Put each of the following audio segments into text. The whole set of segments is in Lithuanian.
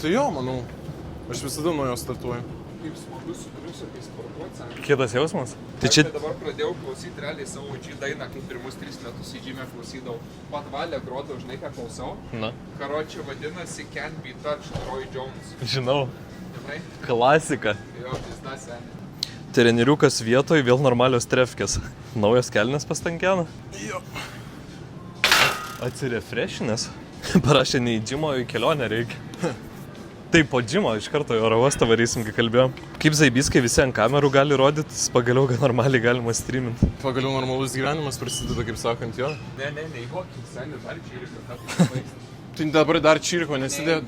Tai jo, manau. Aš visada nuo jo startuoju. Kaip smagu su triusiukais sportuoti. Kitas jausmas? Tai čia dabar pradėjau klausyti realiai savo G dainą, kai pirmus 3 metus į G'mę klausydavau. Patvalę grodau, žinai ką klausau? Na. Karočią vadinasi Can't Be Touched, Roy Jones. Žinau. Žinai? Klasika. Jo, pizda seniai. Treniriukas vietoj, vėl normalios trefkės. Naujas kelnes pastankena. Jo. Atsirefrešinės. Parašė ne į džimo, į kelionę reikia. Taip, po džimo iš karto į oro uostą varysim, kai kalbėjom. Kaip zaibys, kai visi ant kamerų gali rodytis, pagaliau normaliai galima streaminti. Pagaliau normalus gyvenimas prasideda, kaip sakant, jo. Ne, įhokit, seniai, dar čiriko, kad pabaigsim. Tai dabar dar čiriko, nesidėk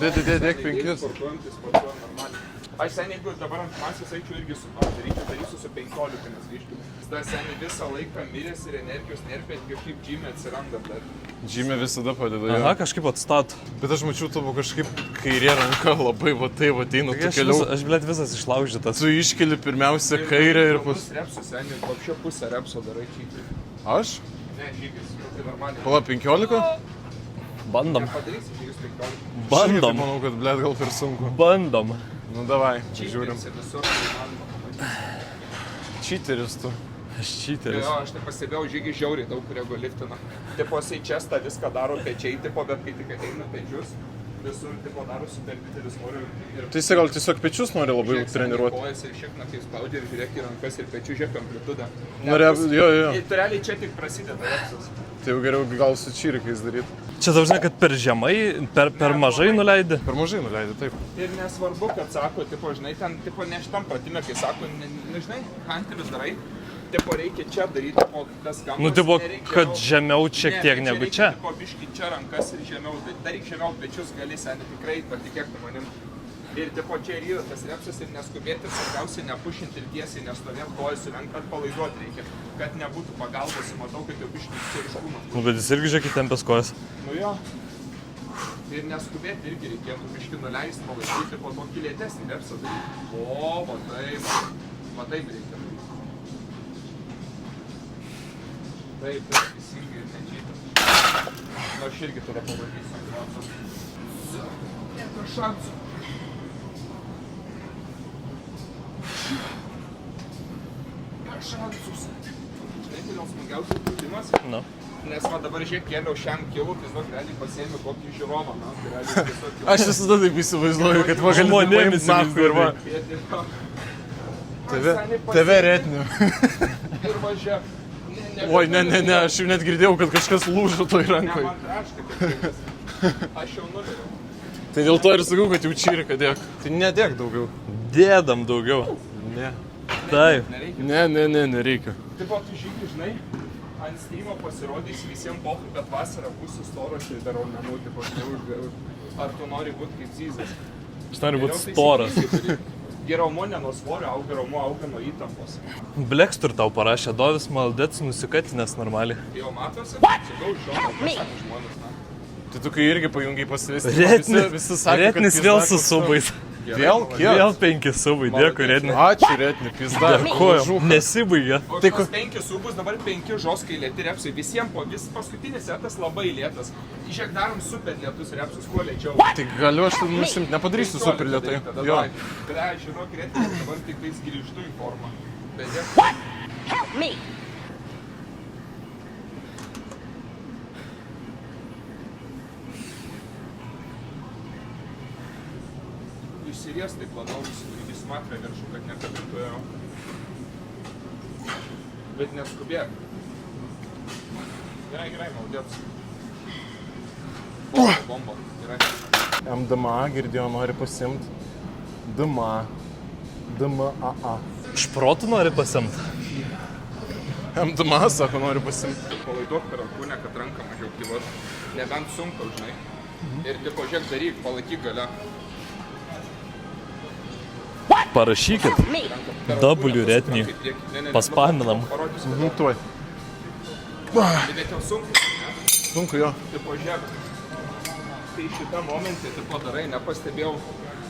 5. Sportuojam normaliai. Aš seniai, jeigu dabar ant masės eičiau irgi darysiu su 15, nes reiškia. Tada seniai visą laiką mirės ir energijos nerpė, kažkaip G'mė atsiranda dar. G'mė visada padeda, jo. Aha, kažkaip atstato. Bet aš mačiau tavo kažkaip kairė ranka labai va taip ateina, tu keliau. Aš blėt visas išlaužytas. Tu iškeli pirmiausia kairę ir pas... Repsu seniai, apšio pusę repso darai čytį. Aš? Ne, žygis, tai normaliai. Pala 15? Bandom. Padarysi žygis 15. Bandom. Manau, kad blėt gal per sunku. Bandom. Nu davai, žiūrim. Čyteris Čyteris tu. Aš čyteris. Jo, aš tai pastebėjau, žygį žiauriai daug kuriego liftina. Tipo, jisai čestą viską daro pečiai, tipo, bet kai tik ateina pečius, visur, tipo, daro super didelis svorių ir... Tai jisai gal tiesiog pečius nori labai treniruoti. Kojas ir šiek naktais spaudžia ir žiūrėk į rankas ir pečių žiūrėk amplitudę. Jo. Tai realiai čia tik prasideda repsas. Tai jau geriau gal su čyrikais daryti. Čia dažnai, kad per žemai, per mažai nuleidė. Per mažai nuleidė, taip. Ir nesvarbu, kad sako, tipo, žinai, ten, tipo, ne šitam pratime, kai sako, žinai, hanterius darai, tipo, reikia čia daryti, o tas kampas... Nu, tipo, nereikia, kad žemiau šiek tiek negu čia. Ne, tipo, biški čia rankas ir žemiau, daryk žemiau pečius, gali seniai tikrai, patikėk manim. Ir tipo, čia ir yra tas repsas ir neskubėti ir svarbiausiai nepušinti ir tiesiai, nestovėt kojas sulenkt, atpalaiduoti reikia, kad nebūtų pagalbos, matau, kad jau biški čia iškūmas. Nu, bet jis irgi žiūrėk tempęs kojas. Nu jo. Ir neskubėti irgi reikėtų biški nuleisti, palaikyti, po to kilėtesnį repsą daryti. O, va taip reikia. Taip, teisingai ir nečytas. Nu, aš irgi tada pabandysiu. Nieko šansų. Šansus. Žinai, tai dėl smagiausias būtimas. Nu. Nes va dabar žiūrėk, kėliau šiam kilų, tai žinok, realiai pasiėmiau kokį žiūrovą. Tai realiai tiesiog jau... Aš visada taip įsivaizduoju, kad va gali žmonėmis nahui ir va. TV retniu. Ir važia. Oi, ne, aš jau net girdėjau, kad kažkas lūžo toj rankoje. Ne, man traška, kad aš jau nuveriau. Tai dėl to ir sakau, kad jau čyrika dėk. Tai nedėk daugiau. Dėdam daugiau. Ne. Taip. Nereikia. Taip pat tu žygi, žinai, ant streamo pasirodys visiems pohui, bet vasarą būsiu storas ir darau menų, tipo, ar tu nori būti kaip Zyzas? Aš noriu būti storas. Geraumo ne nuo svorio, geraumo auga nuo įtampos. Blekstur tau parašė, Dovis maldėts nusikatinės normaliai. Jau matosi? Sakau, šoną, pasakė žmonės, na. Tai tu kai irgi pajungiai pasivesti, visi sakė, Retnis vėl su subais. Vėl? Kiek? Vėl 5 subai, dėkui Retni. Ačiū Retni, pizda. Dėkuoju, nesibaigė. O tai 5 subus, dabar 5 žoskai lėti repsai. Visiems po vis paskutinis setas labai lėtas. Žiūrėk, darom super lėtus repsus, kuo lėčiau. Tai galiu aš tai nusimti, nepadarysiu super lėtai. Jo. Tada, žinok, Retni, dabar tik tais grįžtu į formą. Bet dėkui. Išsiries taip labiau, į smakrę viršų, kad nekabintuoju. Bet neskubėk. Gerai, maldėts. Bomba, gerai. MDMA girdėjo, nori pasimt. DMA. Šprotų nori pasimt? MDMA, sako, nori pasimt. Palaiduok per rankūnę, kad ranką mažiau aktyvuot. Nebent sunku, žinai. Ir tipo, žiūrėk, daryk, palaikyk gale. Parašykit W Retni. Paspaminam. Tuoj. Bet jau sunku, ne? Sunku, jo. Tipo, žiūrėk. Tai šitą momentį, tipo, darai, nepastebėjau.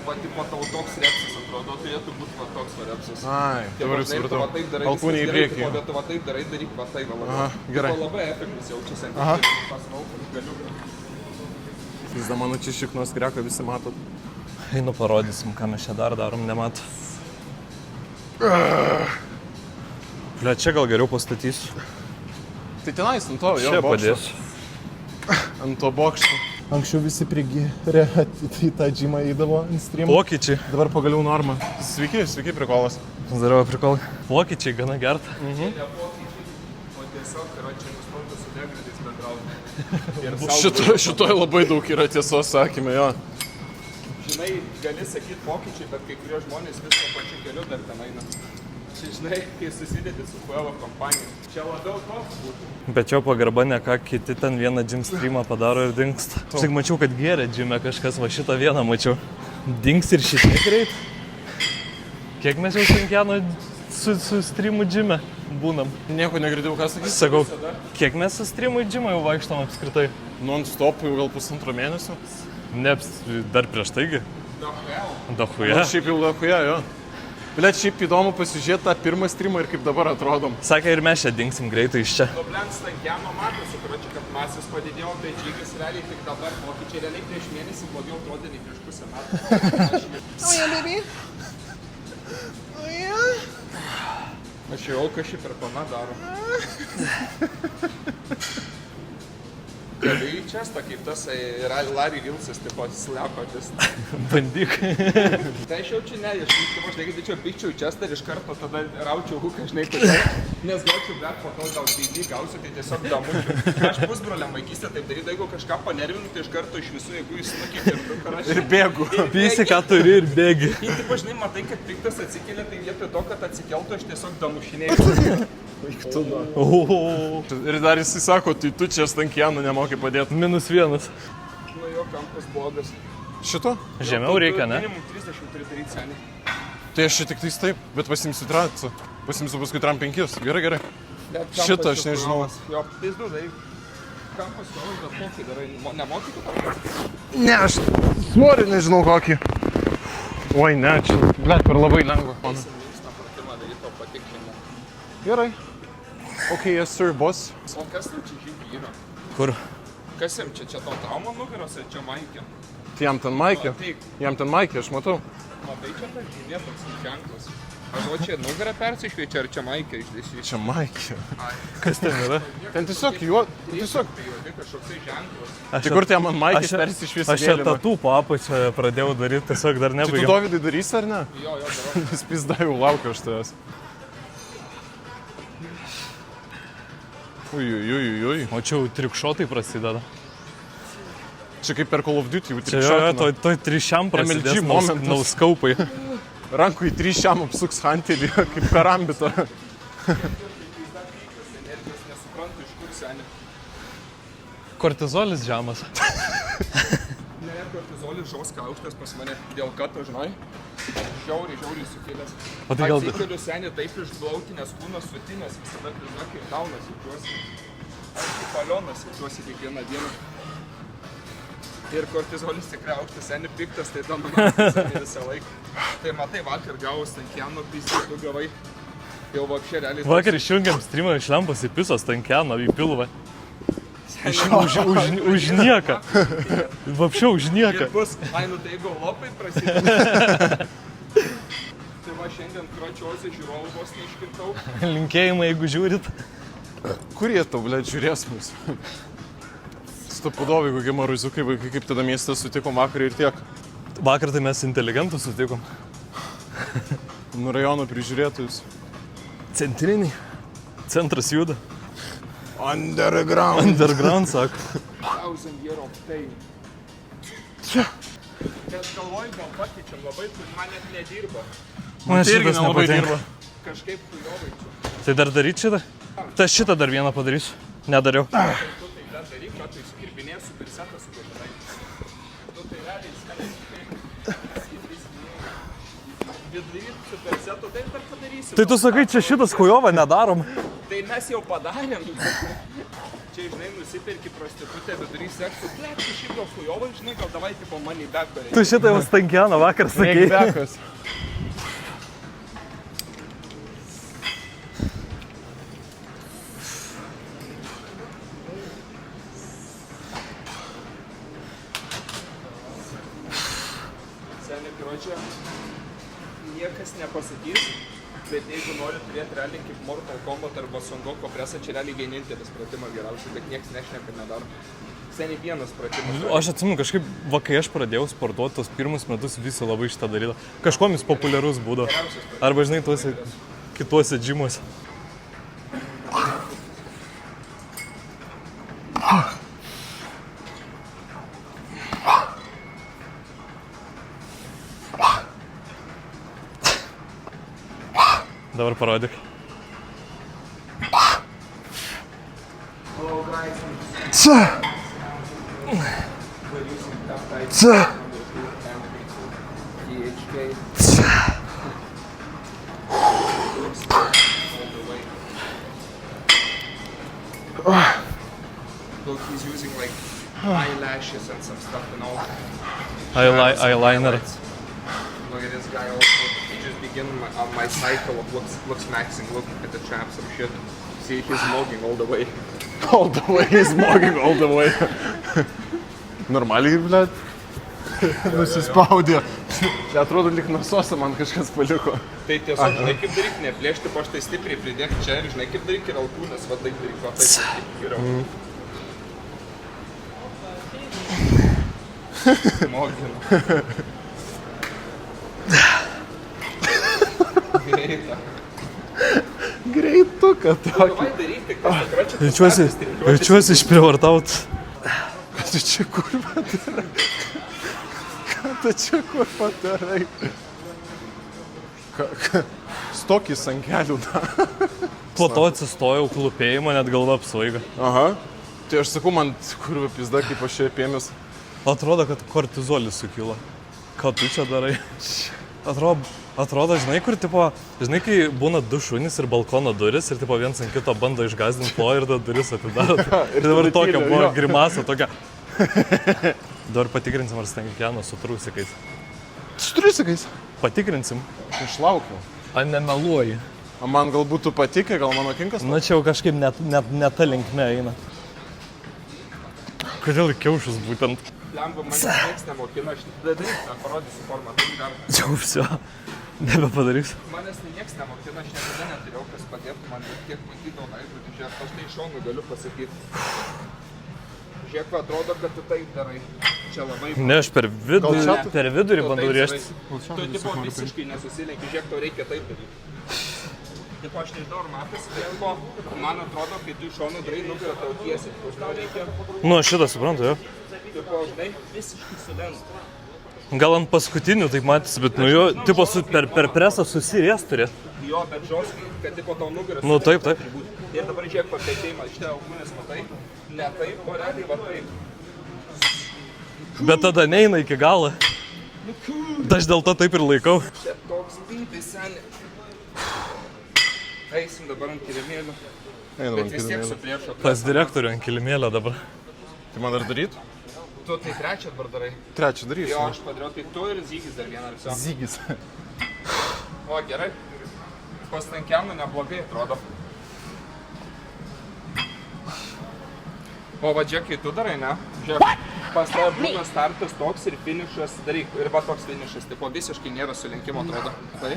Va, tipo, tavo toks repsas, atrodo, turėtų būti va toks va repsas. Ai, dabar supratau. Alkūnė į priekį. Tipo, bet va taip darai, daryk va taip, va labiau. Aha, gerai. Tipo, labai efektas jaučiasi. Aha. Pasmaukas galiuką. Vis da mano čia šiknos kreka, visi matot. Einu parodysim, ką mes čia dar darom, nemato. Ble, čia gal geriau pastatysiu. Tai tenais, ant to, jo, Čia bokšto. padėsiu. Ant to bokšto. Anksčiau visi prigyrė į tą džimą įdavo ant streamą. Pokyčiai. Dabar pagaliau norma. Sveiki, sveiki, prikolas. Zdaravo prikolai. Pokyčiai gana gerta. Ne pokyčiai, o tiesiog, čia nusprendė su degradais bendrauti. Ir Šitoj labai daug yra tiesos, sakime, jo. žinai, gali sakyti pokyčiai, bet kai kurie žmonės vis to pačiu keliu dar ten eina. Čia, žinai, kai susidėti su Fuego kompanija, čia labiau toks būtų. Bet jo pagarba ne ką, kiti ten vieną gym streamą padaro ir dingsta. Aš tik mačiau, kad gėrė gymę kažkas, va šitą vieną mačiau. Dings ir šitie greit. Kiek mes jau Stankiano su streamu gymę būnam? Nieko negirdėjau, ką sakys. Sakau, kiek mes su streamu į gymą jau vaikštom apskritai? Non-stop jau gal pusantro mėnesio. Ne, dar prieš taigi. Dahuja. Ja. Šiaip jau lakuja, jo. Blet, šiaip įdomu pasižiūrėti tą pirmą streamą ir kaip dabar atrodom. Sakė, ir mes čia dingsim greitai iš čia. Blend Stankiano matosi, kad masės padidėjo, bet žygis realiai tik dabar pokyčiai realiai prieš mėnesį blogiau atrodė nei prieš pusę metų. Aš jau kas šį per pana daro. Galiu į čestą, kaip tas Larry Wilsas, tipo, slepatis. Bandyk. Tai aš jau čia ne, aš negėdėčiau pikčiau į čestą ir iš karto tada raučiau huką, žinai, kodėl. Nes gaučiau, bet po to gal daily gausiu, tai tiesiog damučiu. Aš pusbroliam vaikystę taip darydavau, jeigu kažką panervinu, tai iš karto iš visų jėgų įsinukį ir parašau. Ir bėgu. Pysi, ką turi ir bėgi. Ir taip, žinai, matai, kad piktas atsikėlė, tai vietoj to, kad atsikeltų, aš tiesiog damušinėjau. Ir dar jisai sako, tai tu čia Stankiano nemokai padėti. -1. Nu jo, kampas blogas. Šito? Žemiau reikia, ne? Minimum 30 turi daryti seniai. Tai aš čia tik tais taip, bet pasimsiu tratsu. Pasimsiu paskui tram 5. Gerai, gerai. Šitą aš nežinau. Jo, pizdu daryk. Kampas stovi, bet kokį darai. Nemoki tu kampas? Ne, aš svorį nežinau kokį. Oi, ne, čia, blet, per labai lengva. Linksną pratimą daryti to patikrinimo. Gerai. Ok, yes sir, boss. O kas tau čia žygiai yra? Kur? Kas jam čia? Čia tau trauma nugaros ar čia maikė? Tai jam ten maikė. Jam ten maikė, aš matau. Matai, čia tas žymė toks ženklas. Aš o čia nugarą persišviečia ar čia maikė išdėsiu? Čia maikė. Kas ten yra? Ten tiesiog juo, tiesiog. Tai juodi kažkoksai ženklas. Tai kur ten man maikės persišvies Aš čia tatų po apačią pradėjau daryti, tiesiog dar Tai tu nebaigiau. Dovydai darysi ar ne? Jo, darau. Jis pizda jau laukia aš tavęs. Ui. O čia jau trikšotai prasideda. Čia kaip per Call of Duty jau Čia jo, trikšotina. toj trišiam prasidės MLG momentas. nauskaupai. Rankų į 3 šiam apsuks hantelį, kaip per ambitą. Energijos nesuprantu, iš kur seniai. Kortizolis žemas. Ne, kortizolis žoska aukštas pas mane dėl kato, žinai. Žiauriai sukėlęs. O tai gal... Atsikeliu seniai taip išblauti, nes kūnas sutinės, visada žinai, kaip daunas jaučiuosi. Aš kaip palionas jaučiuosi kiekvieną dieną. Ir kortizolis tikrai aukštas, seniai piktas, tai dominatas visą laiką. Tai matai, vakar gavau Stankiano pisį, tu gavai. Jau vakšė realiai... Vakar išjungiam streamą iš lempos į pisos Stankiano į pilvą. Už nieką. Vapšiau už nieką. Ir bus, ai, nu tai jeigu lopai prasideda. Tai va, šiandien kročiuosi žiūrovų vos neiškirtau. Linkėjimai, jeigu žiūrit. Kur jie tau, blėt, žiūrės mus? Stopudovai, kokie maruziukai, vaikai, kaip tada mieste sutikom vakarą ir tiek. Vakar tai mes inteligentų sutikom. Nu rajono prižiūrėtojus. Centriniai. Centras juda. Underground. Underground, sako. 1000 year of pain. Čia. Bet galvoju, gal pakeičiam labai, man net nedirba. Man Tai irgi šitas nelabai nepatinka. dirba. Kažkaip kujovai čia. Tai dar daryt šitą? Tai aš šitą dar vieną padarysiu. Nedariau. Tu tai dar daryk, kad tu įskirbinėjai super setą su gažinai. Tu tai realiai vidury super seto, tai dar padarysi. Tai tu sakai, čia šitas kujova nedarom. Tai mes jau padarėm. Čia, žinai, nusipirki prostitutę vidury seksu. Blek, tu šiaip gal kujovai, žinai, gal davai tipo money back pareikia. Tu šitą jau Stankiano vakar sakei. Bekas. Seniai čia niekas nepasakys, bet jeigu nori turėti realiai kaip Mortal Kombat arba Sondoko presą, čia realiai vienintelis pratimas geriausias, bet niekas nešneka nedaro. Seniai vienas pratimas. Aš atsimenu, kažkaip, kai aš pradėjau sportuoti, tos pirmus metus visi labai šitą darydavo. Kažkuom jis populiarus būdavo. Arba, žinai, tuose kituose džimuose. Dabar parodyk. Hello guys. DHK. Look, he's using like eyelashes and some stuff and all. Eyeliner. Look at this guy also. He just began on my cycle of looks maxing, looking at the traps and shit. See, he's smoking all the way. All the way, smoking all the way. Normaliai, blėt. Nusispaudė. Atrodo, lyg nasosą man kažkas paliko. Tai tiesiog, žinai kaip daryk, neplėšti paštai stipriai, pridėk čia ir žinai kaip daryk ir alkūnas, va taip daryk, va taip geriau. Moginu. Greita. Greituką tokį. Davai daryk, tik tas akračią. Jaučiuosi išprivartaut. Ką tu čia kur padarai? Ką tu čia kur padarai? Stokis ant kelių da. Po to atsistojau klupėjimą, net galva apsvaigo. Aha. Tai aš sakau, man kurva pizda, kaip aš čia apėmęs. Atrodo, kad kortizolis sukilo. Ką tu čia darai? Atrodo, žinai, kur, tipo, žinai, kai būna du šunys ir balkono duris ir, tipo, viens ant kito bando išgazdinti ploją ir tada duris atidaro. Ir dabar tokia buvo grimasa, tokia. Dabar patikrinsim, ar Stankianas su trusikais. Su trusikais? Patikrinsim. Aš laukiu. A, nemeluoji. O man galbūt tu patikė, gal mano kinkas? Na, čia jau kažkaip ne ta linkme eina. Kodėl kiaušus būtent? Lemba, man nieks nemokina, aš tada daryk, parodysiu formą. Jau viso. Nebepadarysiu. Manęs nieks nemokina, aš niekada neturėjau, kas padėtų man, bet kiek matydavau laikrodį, žiūrėk, aš tai iš šonų galiu pasakyti. Žiūrėk, atrodo, kad tu taip darai. Čia labai... Ne, aš per vidurį bandau riešti. Tu tipo visiškai nesusilenki, žiūrėk, tau reikia taip daryti. Tipo, aš nežinau, ar matas, vėlbo, man atrodo, kai tu iš šonų darai, nugarą tau tiesiai. Tau reikia... Nu, aš šitą suprantu, jo. Tipo, žinai, visiškai sulenkt. Gal ant paskutinių taip matys, bet nu jo, tipo, per presą susiriest turėt. Jo, bet žoskai, kad tipo tau nugaras... Nu, taip. Ir dabar žiūrėk, papėtėjimą, šitie alkūnės matai, ne taip, o realiai va taip. Bet tada neina iki galo. Aš dėl to taip ir laikau. Čia toks pyntis, seni. Eisim dabar ant kilimėlio. Bet vis tiek su priešo. Pas direktorių ant kilimėlio dabar. Tai man dar daryt? Tu tai trečią dabar darai. Trečią darysiu. Jo, aš padariau, tai tu ir Zygis dar vieną viso. Zygis. O, gerai. Pas Stankianų neblogai atrodo. O, va, Džekai, tu darai, ne? Žiūrėk, pas tave būna startas toks ir finišas, daryk, ir va toks finišas, tipo visiškai nėra sulenkimo, atrodo. Tai?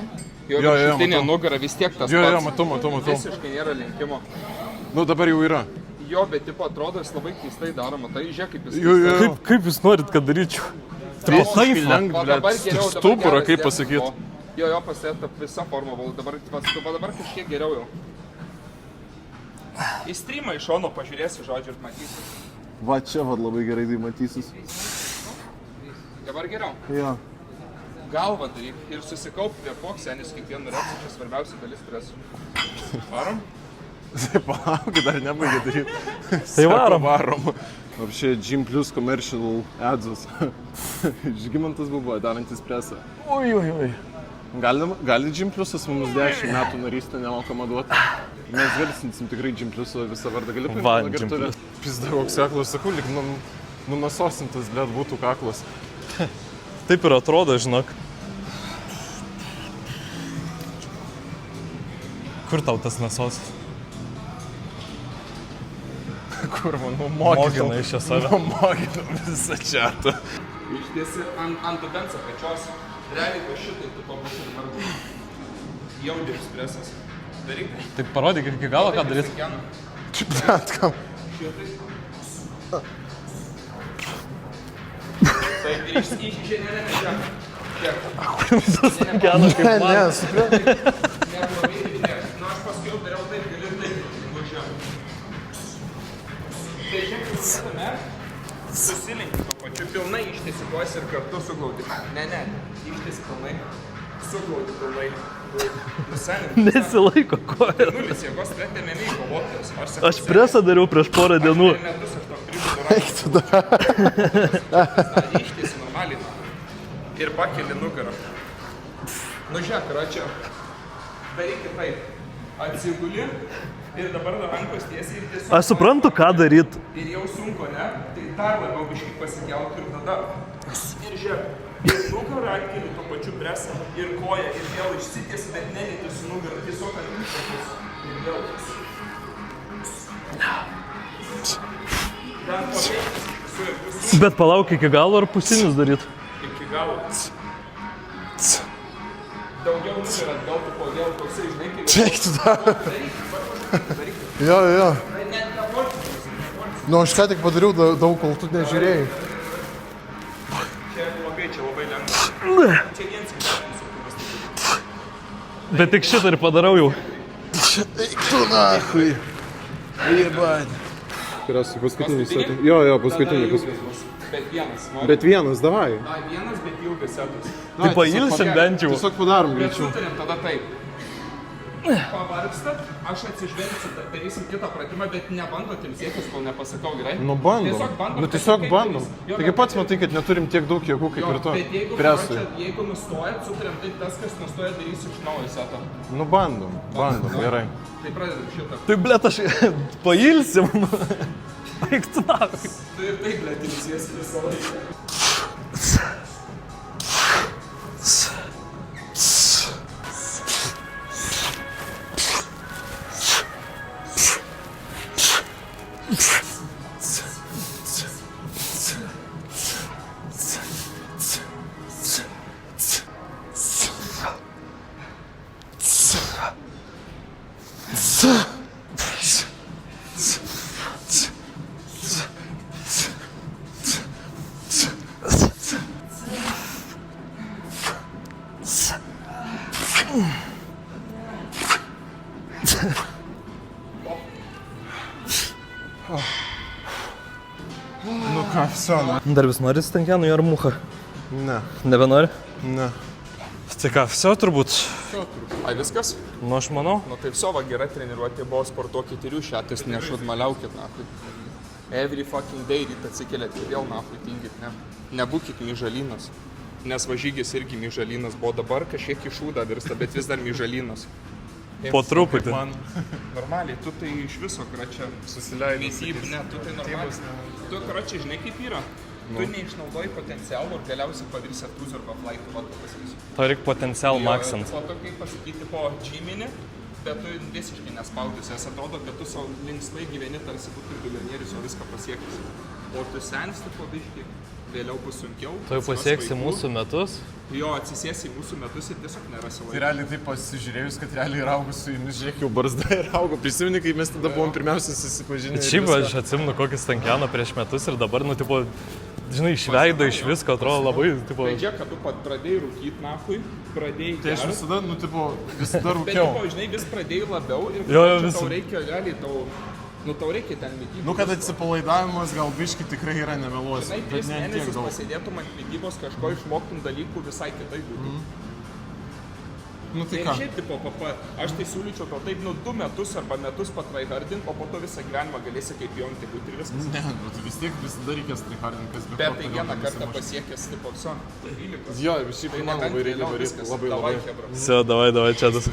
Jo, viršutinė nugara vis tiek tas pats. Jo, matau. Visiškai nėra lenkimo. Nu, dabar jau yra. Jo, bet tipo atrodo, jis labai keistai daro, matai, žiūrėk, kaip jis... Jo. Kaip jūs norit, kad daryčiau? Taip, Va, dabar geriau, stuburą, dabar kaip geras pasakyt. dėsnis. Jo, pasėta visa forma, dabar kažkiek geriau jau. Į streamą iš šono pažiūrėsi, žodžiu, ir matysi. Va čia labai gerai tai matysis. Dabar geriau. Jo. Galvą daryk ir susikaup prie poksenis kiekvienu repsu, čia svarbiausia dalis presų. Varom? Tai palauk, dar nebaigė daryti. Tai varom. Apšė Gym Plus Commercial Ads. Žygimantas buvo darantis presą. Oi. Gali Gym Plusas mums 10 metų narystę nemokamą duoti? Mes garsinsim tikrai Gym Pluso visą vardą. Gali Va, paimti Gym Plus. Pizda, koks kaklas, sakau, lyg nunasosintas, blėt, būtų kaklas. Taip ir atrodo, žinok. Kur tau tas nasos? Kur, manau, Mogina iš čia save. Mogina visą čiatą. Išdėsi ant dubens apačios. Realiai va šitai tu pabūtum arba. Jaudė stresas. Daryk. Tai parodyk iki galo, ką daryt. Blet, kam? Šitai. Taip, ir išsikiši, ne. Kiek? Stankiano kaip man. Ne, suprantu. Neblogai, ne. Nu, aš paskui jau dariau taip, galiu taip. Važiuoju. Tai žiūrėk, tame susilinki to pačiu, pilnai ištiesi kojas ir kartu suglaudi. Ne, ištiesi pilnai, suglaudi pilnai. Nesilaiko kojas. Nulis jėgos pretėmėmiai kovotojas. Aš presą dariau prieš porą dienų. Per metus aš to pribudu. Ištiesi normaliai. Ir pakeli nugarą. Nu žiūrėk, čia. Daryk kitaip. Atsiguli ir dabar rankos tiesiai ir tiesiog... Aš suprantu, ką daryt. Ir jau sunku, ne? Tai dar labiau biškai pasikelt ir tada. Ir žiūrėk. Ir nugarą atkeli tuo pačiu presą ir koją ir vėl išsitiesi, bet nelieti su nugarą. Tiesiog ant iššakis. Ir vėl. Ten paveiktis su ir pusinius. Bet palauk iki galo ar pusinius daryt? Iki galo. Daugiau nugarą atgal, tu po vėl toksai, žinai, kaip... Eik tu dar. Daryk. Jo. Net neportinis. Nu, aš ką tik padariau daug, kol tu nežiūrėjai. Čia blogai, čia labai lengva. Čia viens įvertins, kur pastatyti. Bet tik šitą ir padarau jau. Eik tu nahui. Jebad. Tikriausiai paskutinis Paskutinį? setas. Jo, paskutinį. Bet vienas. Nori? Bet vienas, davai. Na, vienas, bet ilgas setas. Tai pailsim bent jau. Tiesiog padarom Bet greičiau. sutarėm tada taip. Pavargstat, aš atsižvelgsiu, darysim kitą pratimą, bet nebandot ilsėtis, kol nepasakau, gerai? Nu bandom. Tiesiog bandom. Nu tiesiog kaip bandom. darys. Jo, Taigi bet pats kaip- matai, kad neturim tiek daug jėgų kaip Jo, ir tu. bet Presui. jeigu nustojat, sutarėm, tai tas, kas nustoja, darys iš naujo setą. Nu bandom, gerai. Tai pradedam šitą. Tai blėt, aš pailsim. Eik tu nahui. Tu ir taip, blėt, ilsiesi visą laiką. Nu ką, viso, ne? Dar vis nori stankianų ar mucha? Ne, Nebenori? ne. Tai ką, viso turbūt. Ai, viskas? Nu, aš manau. Nu tai viso, va, gera treniruotė buvo, sportuokit ir jūs šatis, nešudmaliaukit, nahui. Every fucking day ryt atsikeliat ir vėl, nahui, tingit, ne? Nebūkit myžalynas. Nes važygis irgi myžalynas buvo, dabar kažkiek išūda virsta, bet vis dar myžalynas. Po truputį. Normaliai, tu tai iš viso, čia Susileidai. ne, tu tai normaliai. Tu, čia, žinai kaip yra. Tu neišnaudoji potencialų ir galiausiai padarysi atkrūzį arba flaitą, va, pasakysiu. To reikia potencial maksint. Po to, kaip pasakyti, po džyminį, bet tu visiškai nespaudys, nes atrodo, kad tu savo linksmai gyveni, tarsi būtum milijonierius, o viską pasiekęs. O tu sensti po biškį, vėliau bus sunkiau. Tu jau pasieksi mūsų metus. Jo, atsisėsi į mūsų metus ir tiesiog nerasi Tai laiko. realiai taip pasižiūrėjus, kad realiai ir augo su jumis, žiūrėk, jau barzda ir augo. Prisimeni, kai mes tada buvom pirmiausia susipažinę. ir Šiaip viską. aš atsimenu kokį stankianą prieš metus ir dabar, nu, tipo, žinai, iš veido, iš visko atrodo labai, tipo... Tai žiūrėk, kad tu pradėjai rūkyti, nahui, pradėjai Tai aš gert. visada, nu, tipo, visada Bet, rūkiau. tipo, žinai, vis pradėjai labiau ir Jo, čia vis- tau reikia, realiai, tau reikia ten mitybos. Nu, kad atsipalaidavimas gal biški tikrai yra nemeluosiu. Žinai, Bet 3 ne ant tiek mėnesius daug. pasėdėtum ant mitybos, kažko išmoktum dalykų visai kitai būtų. Nu, tai Ir ką? šiaip, tipo, aš tai siūlyčiau tau taip, 2 metus arba metus patraihardint, o po to visą gyvenimą galėsi kaip jonti būti ir viskas. Ne, nu, tai vis tiek visada reikės trihardint, kas be Bet ko tai toliau vieną kartą nesimuši. pasiekęs, tipo, viso, 12. Jo, šiaip man labai reikia daryti, labai labai. Все, давай, čia tas.